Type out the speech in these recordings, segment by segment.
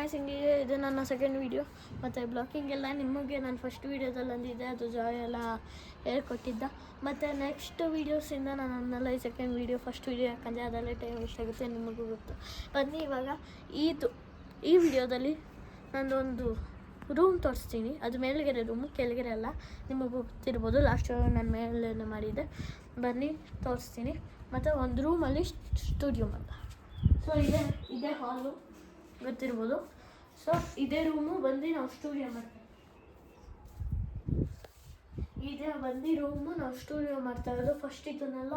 Guys ಹಿಂಗೆ ಇದು ನನ್ನ ಸೆಕೆಂಡ್ ವೀಡಿಯೋ. ಮತ್ತು ಬ್ಲಾಗಿಂಗ್ ಎಲ್ಲ ನಿಮಗೆ ನಾನು ಫಸ್ಟ್ ವೀಡಿಯೋದಲ್ಲಿ ಅಂದಿದ್ದೆ, ಅದು ಜಾಯ್ ಎಲ್ಲ ಹೇಳ್ಕೊಟ್ಟಿದ್ದ. ಮತ್ತು ನೆಕ್ಸ್ಟ್ ವೀಡಿಯೋಸಿಂದ ನಾನು ಅನ್ನಲ್ಲ ಈ ಸೆಕೆಂಡ್ ವೀಡಿಯೋ ಫಸ್ಟ್ ವೀಡಿಯೋ, ಯಾಕಂದರೆ ಅದರಲ್ಲೇ ಟೈಮ್ ವೇಸ್ಟ್ ಆಗುತ್ತೆ, ನಿಮಗೂ ಗೊತ್ತು. ಬನ್ನಿ ಇವಾಗ ಈ ವಿಡಿಯೋದಲ್ಲಿ ನಂದೊಂದು ರೂಮ್ ತೋರಿಸ್ತೀನಿ. ಅದು ಮೇಲ್ಗಡೆ ರೂಮು, ಕೆಳಗಡೆ ಅಲ್ಲ, ನಿಮಗೂ ಗೊತ್ತಿರ್ಬೋದು. ಲಾಸ್ಟ್ ನಾನು ಮೇಲೇನೆ ಮಾಡಿದ್ದೆ. ಬನ್ನಿ ತೋರಿಸ್ತೀನಿ. ಮತ್ತು ಒಂದು ರೂಮಲ್ಲಿ ಸ್ಟುಡಿಯೋ ಮಾಡಿದೆ. ಸೊ ಇದೇ ಹಾಲು ಗೊತ್ತಿರ್ಬೋದು. ಸೊ ಇದೇ ರೂಮು ಬಂದು ನಾವು ಸ್ಟುಡಿಯೋ ಮಾಡ್ತೀವಿ. ಇದೇ ಬಂದು ರೂಮು ನಾವು ಸ್ಟುಡಿಯೋ ಮಾಡ್ತಾ ಇರೋದು. ಫಸ್ಟ್ ಇದನ್ನೆಲ್ಲ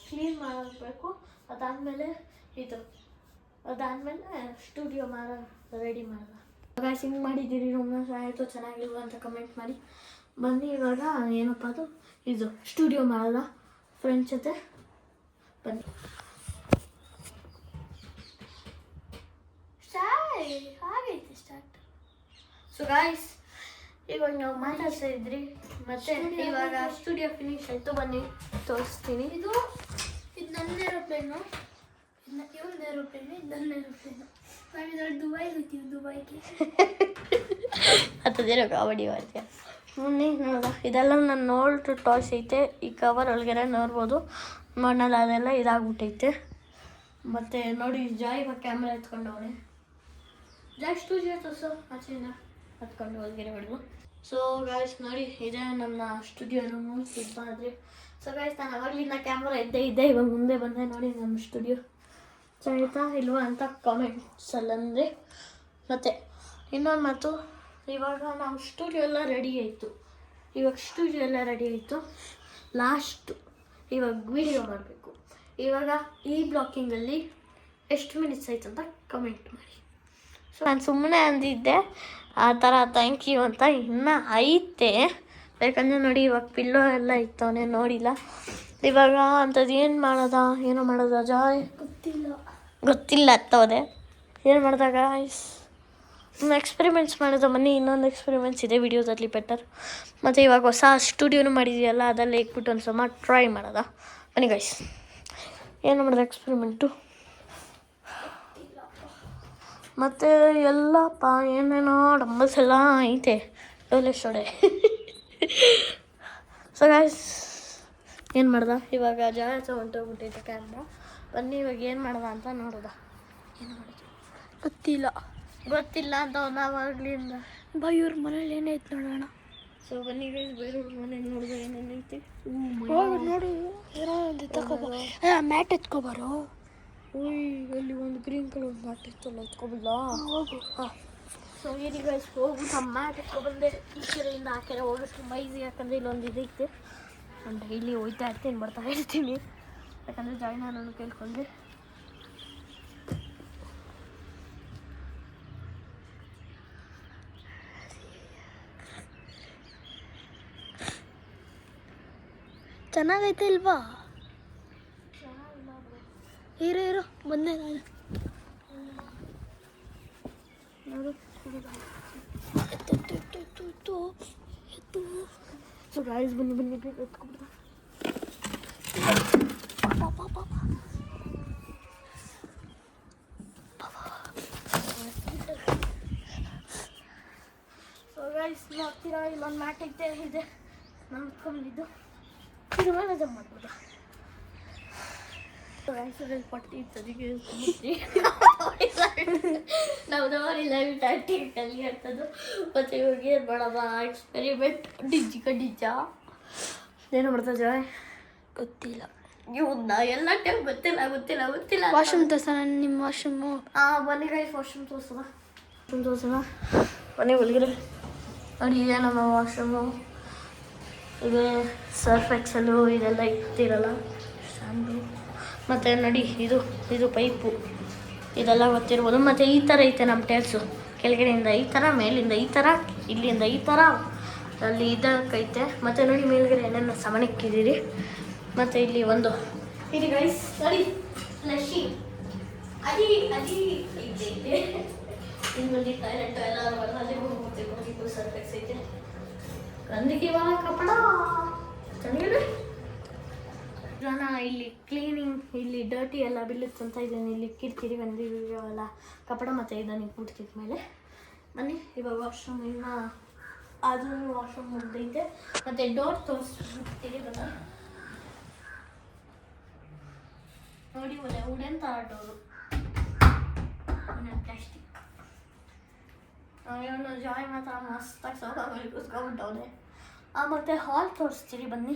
ಕ್ಲೀನ್ ಮಾಡಬೇಕು. ಅದಾದಮೇಲೆ ಸ್ಟುಡಿಯೋ ರೆಡಿ ಮಾಡೋದು. ಇವಾಗ ಹಿಂಗೆ ಮಾಡಿದ್ದೀರಿ ರೂಮ್ನ, ಆಯಿತು ಚೆನ್ನಾಗಿಲ್ವ ಅಂತ ಕಮೆಂಟ್ ಮಾಡಿ. ಬನ್ನಿ ಇವಾಗ ಏನಪ್ಪ ಇದು ಸ್ಟುಡಿಯೋ ಮಾಡೋದ ಫ್ರೆಂಡ್ಸ್ ಜೊತೆ. ಬನ್ನಿ. ಹಾಗೈತೆ ಸ್ಟಾರ್ಟ್. ಸೊ ಗಾಯ್ಸ್ ಇವಾಗ ನಾವು ಮಾತಾಡ್ತಾ ಇದ್ರಿ, ಮತ್ತೆ ಇವಾಗ ಸ್ಟುಡಿಯೋ ಫಿನಿಶ್ ಆಯಿತು. ಬನ್ನಿ ತೋರಿಸ್ತೀನಿ. ಇದು ನನ್ನ ಏರೋಪ್ಲೇನು, ಇವೊಂದು ಏರೋಪ್ಲೇನು, ಇದು ನನ್ನ ಏರೋಪ್ಲೇನು. ನಾವಿದ್ರಲ್ಲಿ ದುಬೈಗೆ ಹೋಗ್ತೀವಿ, ದುಬೈಗೆ. ಹತ್ತದೇನೋ ಕಾಮಿಡಿ ಮಾಡ್ತೀಯ. ಬನ್ನಿ ನೋಡ, ಇದೆಲ್ಲ ನನ್ನ ಓಲ್ಡ್ ಟಾಯ್ಸ್ ಐತೆ. ಈ ಕವರ್ ಒಳಗಡೆ ನೋಡ್ಬೋದು, ಮಣ್ಣಲ್ಲಿ ಅದೆಲ್ಲ ಇದಾಗ್ಬಿಟ್ಟೈತೆ. ಮತ್ತು ನೋಡಿ ಜಾಯ್ ಕ್ಯಾಮ್ರಾ ಎತ್ಕೊಂಡವನೆ. ಜಾಯ್ ಸ್ಟುಡಿಯೋ ತೋರಿಸು, ಆಚೆಯಿಂದ ಹತ್ಕೊಂಡು ಒಳಗಡೆ ಹೊಡೆದು. ಸೊ ಗಾಯ್ಸ್ ನೋಡಿ, ಇದೇ ನನ್ನ ಸ್ಟುಡಿಯೋ ರೂಮು. ಇದು ಮಾಡಿದ್ರಿ. ಸೊ ಗಾಯ್ಸ್ ನಾನು ಅವಾಗಲಿಂದ ಕ್ಯಾಮ್ರಾ ಇದ್ದೇ ಇವಾಗ ಮುಂದೆ ಬಂದೆ. ನೋಡಿ ನಮ್ಮ ಸ್ಟುಡಿಯೋ ಚೆನ್ನಾಗಿತ್ತಾ ಇಲ್ವಾ ಅಂತ ಕಾಮೆಂಟ್ಸಲ್ಲಂದರೆ. ಮತ್ತು ಇನ್ನೊಂದು ಮಾತು, ಇವಾಗ ನಾವು ಸ್ಟುಡಿಯೋ ಎಲ್ಲ ರೆಡಿ ಆಯಿತು. ಲಾಸ್ಟು ಇವಾಗ ವೀಡಿಯೋ ಮಾಡಬೇಕು. ಇವಾಗ ಈ ಬ್ಲಾಕಿಂಗಲ್ಲಿ ಎಷ್ಟು ಮಿನಿಟ್ಸ್ ಆಯ್ತು ಅಂತ ಕಮೆಂಟ್ ಮಾಡಿ. ಸೊ ನಾನು ಸುಮ್ಮನೆ ಅಂದಿದ್ದೆ ಆ ಥರ ಥ್ಯಾಂಕ್ ಯು ಅಂತ. ಇನ್ನೂ ಐತೆ, ಯಾಕಂದರೆ ನೋಡಿ ಇವಾಗ ಪಿಲ್ಲೋ ಎಲ್ಲ ಇತ್ತವನೇ ನೋಡಿಲ್ಲ. ಇವಾಗ ಅಂಥದ್ದು ಏನೋ ಮಾಡೋದ ಜಾಯ್ ಗೊತ್ತಿಲ್ಲ ಅತ್ತೋದೆ ಏನು ಮಾಡಿದಾಗ ಎಕ್ಸ್ಪೆರಿಮೆಂಟ್ಸ್ ಮಾಡೋದು. ಬನ್ನಿ ಇನ್ನೊಂದು ಎಕ್ಸ್ಪೆರಿಮೆಂಟ್ಸ್ ಇದೆ ವಿಡಿಯೋದಲ್ಲಿ ಬೆಟರ್. ಮತ್ತು ಇವಾಗ ಹೊಸ ಸ್ಟುಡಿಯೋನು ಮಾಡಿದೆಯಲ್ಲ, ಅದೆಲ್ಲ ಇಕ್ಬಿಟ್ಟು ಒಂದು ಸಮ ಟ್ರೈ ಮಾಡೋದ. ಬನ್ನಿ ಗೈಸ್, ಏನು ಮಾಡೋದು ಎಕ್ಸ್ಪೆರಿಮೆಂಟು. ಮತ್ತು ಎಲ್ಲಪ್ಪ ಏನೇನೋ ಡಂಬಲ್ಸ್ ಎಲ್ಲ ಐತೆ, ಡೋಲೆ. ಸೊ ಗಾಯ್ಸ್ ಏನು ಮಾಡ್ದ ಇವಾಗ ಜಾಸ್ತಿ ಹೊಂಟೋಗ್ಬಿಟ್ಟೈತೆ ಕ್ಯಾಮ್ರಾ. ಬನ್ನಿ ಇವಾಗ ಏನು ಮಾಡ್ದ ಅಂತ ನೋಡೋದ. ಏನು ಮಾಡೋದು ಗೊತ್ತಿಲ್ಲ ಅಂತ ನಾವಾಗ್ಲಿಂದ ಇವ್ರ ಮನೇಲಿ ಏನೈತೆ ನೋಡೋಣ. ಸೊ ಬನ್ನಿ ಗೈಸ್, ಬೇರೆಯವ್ರ ಮನೇಲಿ ನೋಡಿದ್ರೆ ಏನೇನೈತೆ ನೋಡು. ಮ್ಯಾಟ್ ಎತ್ಕೊಬಾರೋ. ಅಲ್ಲಿ ಒಂದು ಗ್ರೀನ್ ಕಲರ್ ಮ್ಯಾಟ್ ಇತ್ತಲ್ಲ, ಎತ್ಕೊಬಿಲ್ಲ. ಹಾಂ. ಸೊ ಈಗ ಗೈಸ್ ಹೋಗ್ಬಿಟ್ಟು ಆ ಮ್ಯಾಟ್ ಎತ್ಕೊಬಂದೆ. ಈ ಕೆರೆಯಿಂದ ಆ ಕೆರೆ ಹೋಗೋದು ತುಂಬ ಈಸಿ, ಯಾಕಂದರೆ ಇಲ್ಲೊಂದು ಇದೈತೆ. ನಾನು ಡೈಲಿ ಹೋಗ್ತಾ ಇರ್ತೀನಿ, ಬರ್ತಾ ಇರ್ತೀನಿ, ಯಾಕಂದರೆ ಜಾಯ್ನ ನಾನು ಕೇಳ್ಕೊಂಡೆ. ಚೆನ್ನಾಗೈತೆ ಇಲ್ವಾ? ಇರೋ ಬಂದೆ ನಾನು. ನೋಡು ಸೊ ಗಾಯ್ಸ್ ಬನ್ನಿ ಎತ್ಕೊಬಿಡ್ದ. ಸೊ ಗಾಯ್ಸ್ ನೋಡ್ತೀರಾ, ಇಲ್ಲೊಂದು ಮ್ಯಾಟ್ ಇದೆ ನಾನು ಎತ್ಕೊಂಡಿದ್ದು. ಇದ್ರ ಮೇಲೆ ಜಂಪ್ ಮಾಡ್ಬೋದು. ಪಟ್ಟಿ ಇರ್ತದಿಗೆ ನಾವು ಲೈವ್ ಟ್ಯಾಕ್ಟಿಕಲ್ಲಿ ಇರ್ತದ್ದು. ಮತ್ತು ಇವಾಗ ಏನು ಮಾಡೋದ ಎಕ್ಸ್ಪೆರಿಮೆಂಟ್ ಡಿಜ್ಜ ಏನು ಮಾಡ್ತಾ ಜಾಯ್ ಗೊತ್ತಿಲ್ಲ. ಇವನ್ನ ಎಲ್ಲ ಟೈಮ್ ಗೊತ್ತಿಲ್ಲ. ವಾಶ್ರೂಮ್ ತೋರ್ಸೋಣ, ನಿಮ್ಮ ವಾಶ್ರೂಮು. ಬನ್ನಿ ಗೈಸ್ ವಾಶ್ರೂಮ್ ತೋರ್ಸೋಣ. ಬನ್ನಿ ಒಳಗಡೆ ನೋಡಿ, ಇದೆ ನಮ್ಮ ವಾಶ್ರೂಮು. ಇದೆ ಸರ್ಫ್ ಎಕ್ಸೆಲ್ಲು ಇದೆಲ್ಲ ಇಟ್ಟಿರಲ್ಲ, ಶಾಂಪು. ಮತ್ತು ನೋಡಿ ಇದು ಪೈಪು, ಇದೆಲ್ಲ ಗೊತ್ತಿರ್ಬೋದು. ಮತ್ತು ಈ ಥರ ಐತೆ ನಮ್ಮ ಟೈಲ್ಸು, ಕೆಳಗಡೆಯಿಂದ ಈ ಥರ, ಮೇಲಿಂದ ಈ ಥರ, ಇಲ್ಲಿಂದ ಈ ಥರ, ಅಲ್ಲಿ ಇದಕ್ಕೈತೆ. ಮತ್ತು ನೋಡಿ ಮೇಲ್ಗಡೆ ಏನೇನು ಸಾಮಾನಿಕ್ಕಿದ್ದೀರಿ. ಮತ್ತು ಇಲ್ಲಿ ಒಂದು ಇದು ಗೈಸ್ ನೋಡಿ ಫ್ಲಶಿ ಅಡಿ ಐತೆ. ಇನ್ನೊಂದು ಟಾಯ್ಲೆಟ್ ಎಲ್ಲ ಅಲ್ಲಿ ಹೋಗ್ಬಿಟ್ಟು ಸರ್ಫ್ ಎಕ್ಸ್ ಐತೆ. ಗಂದಗಿ ವಾಲ ಕಪಡ ಚೆನ್ನಾಗಿದೆ. ಜನ ಇಲ್ಲಿ ಕ್ಲೀನಿಂಗ್ ಇಲ್ಲಿ ಡರ್ಟಿ ಎಲ್ಲ ಬೀಳುತ್ತೆ ಅಂತ ಇದನ್ನು ಇಲ್ಲಿ ಕಿರ್ಕಿರಿ ಬಂದಿರೋ ಕಪಡ ಮತ್ತು ಇದನ್ನು ಕೂಡ್ತಿದ ಮೇಲೆ ಬನ್ನಿ ಇವಾಗ ವಾಶ್ರೂಮ್ ಇನ್ನು ಅದು ವಾಶ್ರೂಮ್ ಮುಗ್ದೈತೆ ಮತ್ತು ಡೋರ್ ತೋರಿಸ್ಬಿಡ್ತೀರಿ ಬನ್ನಿ. ನೋಡಿ ವುಡನ್ ಥರ ಡೋರು ಪ್ಲಾಸ್ಟಿಕ್. ಇವನು ಜಾಯ್ ಮಾತ್ರ ಮಸ್ತಾಗಿ ಸೋಫಾದಲ್ಲಿ ಕೂತ್ಕೊಂಡ್ಬಿಟ್ಟವ್ರೆ. ಮತ್ತು ಹಾಲ್ ತೋರಿಸ್ತೀರಿ ಬನ್ನಿ.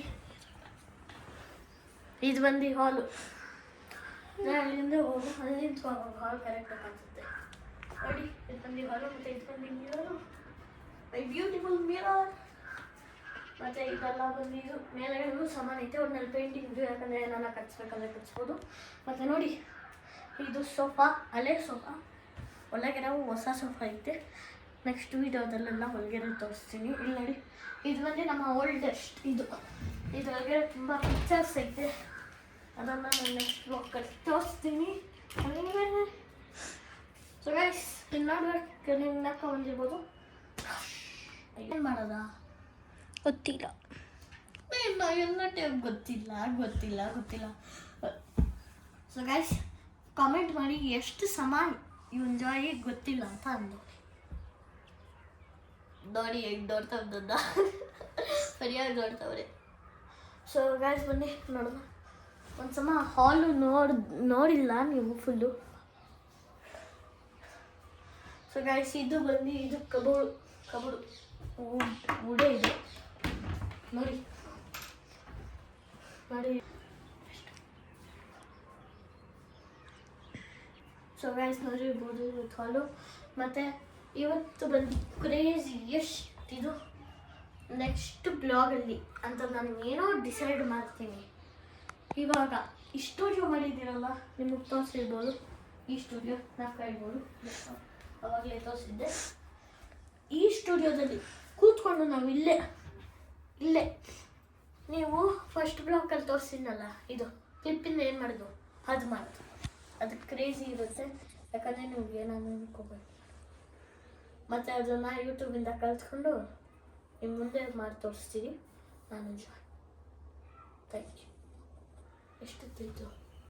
ಇದು ಬಂದು ಹಾಲು. ನಾನು ಅಲ್ಲಿಂದ ಹೋಗು ಅಲ್ಲಿಂದ ಹಾಲ್ ಕರೆಕ್ಟಾಗಿ ಕಾಣಿಸುತ್ತೆ ನೋಡಿ. ಇದು ಬಂದು ಹಾಲು ಮತ್ತು ಇದು ಬಂದು ಮಿರರು, ಮೈ ಬ್ಯೂಟಿಫುಲ್ ಮಿರರ್. ಮತ್ತು ಇದೆಲ್ಲ ಬಂದು ಇದು ಮೇಲೆಗೂ ಸಾಮಾನು ಐತೆ. ಒಟ್ನಲ್ಲಿ ಪೇಂಟಿಂಗ್ ಇದು ಯಾಕಂದರೆ ನಾನು ಕಟ್ಸ್ಬೇಕಂದ್ರೆ ಕಟ್ಸ್ಬೋದು. ಮತ್ತು ನೋಡಿ ಇದು ಸೋಫಾ, ಹಳೆ ಸೋಫಾ. ಒಳಗೆ ನಾವು ಹೊಸ ಸೋಫಾ ಐತೆ. ನೆಕ್ಸ್ಟ್ ವೀಡಿಯೋದಲ್ಲೆಲ್ಲ ಹೊರಗಡೆ ತೋರಿಸ್ತೀನಿ. ಇಲ್ಲಿ ನೋಡಿ ಇದು ಬಂದು ನಮ್ಮ ಓಲ್ಡೆಸ್ಟ್ ಇದು ಒಳಗಡೆ ತುಂಬ ಪಿಕ್ಚರ್ಸ್ ಐತೆ. ಅದನ್ನು ನಾನು ನೆಕ್ಸ್ಟ್ ಬ್ಲಾಗಲ್ಲಿ ತೋರಿಸ್ತೀನಿ. ಸೊ ಗೈಸ್ ಇಲ್ಲಿ ನೋಡ್ಬೇಕು, ನೀವು ನಕ್ಕ ಬಂದಿರ್ಬೋದು. ಏನು ಮಾಡೋದಾ ಗೊತ್ತಿಲ್ಲ, ಎಲ್ಲ ಟೈಮ್ ಗೊತ್ತಿಲ್ಲ. ಸೊ ಗೈಸ್ ಕಾಮೆಂಟ್ ಮಾಡಿ ಎಷ್ಟು ಸಮ ಇವನ್ ಜಾಯಿ ಗೊತ್ತಿಲ್ಲ ಅಂತ ಅಂದು ನೋಡಿ ಹೆಂಗೆ ನೋಡ್ತಾವ್ದ ಸರಿಯಾಗಿ ನೋಡ್ತಾವ್ರೆ. ಸೊ ಗೈಸ್ ಬನ್ನಿ ನೋಡೋಣ. ಒಂದ್ಸಮ ಹಾಲು ನೋಡಿಲ್ಲ ನೀವು ಫುಲ್ಲು. ಸೊ ಗೈಸ್ ಇದು ಬಂದು ಇದು ಕಬೋರ್ಡು ಉಡೆ ಇದೆ ನೋಡಿ. ಸೊ ಗೈಸ್ ನೋಡಿರ್ಬೋದು ಇವತ್ತು ಹಾಲು. ಮತ್ತು ಇವತ್ತು ಬಂದು ಕ್ರೇಜಿ ಎಷ್ಟಿದು ನೆಕ್ಸ್ಟ್ ಬ್ಲಾಗಲ್ಲಿ ಅಂತ ನಾನು ಏನೋ ಡಿಸೈಡ್ ಮಾಡ್ತೀನಿ. ಇವಾಗ ಈ ಸ್ಟುಡಿಯೋ ಮಾಡಿದ್ದೀರಲ್ಲ ನಿಮಗೆ ತೋರಿಸಿರ್ಬೋದು. ಈ ಸ್ಟುಡಿಯೋ ನಾಲ್ಕು ಹೇಳ್ಬೋದು, ಅವಾಗಲೇ ತೋರಿಸಿದ್ದೆ. ಈ ಸ್ಟುಡಿಯೋದಲ್ಲಿ ಕೂತ್ಕೊಂಡು ನಾವು ಇಲ್ಲೇ ನೀವು ಫಸ್ಟ್ ಬ್ಲಾಕಲ್ಲಿ ತೋರಿಸಿದ್ನಲ್ಲ ಇದು ಕ್ಲಿಪ್ಪಿಂದ ಏನು ಮಾಡೋದು ಅದು ಮಾಡೋದು. ಅದು ಕ್ರೇಜಿ ಇರುತ್ತೆ. ಯಾಕಂದರೆ ನೀವು ಏನಾದರೂ ಅನ್ಕೋಬೇಕು. ಮತ್ತು ಅದನ್ನು ಯೂಟ್ಯೂಬಿಂದ ಕಲ್ತ್ಕೊಂಡು ನಿಮ್ಮ ಮುಂದೆ ಮಾಡಿ ತೋರಿಸ್ತೀನಿ ನಾನು. Thank you. ಎಷ್ಟು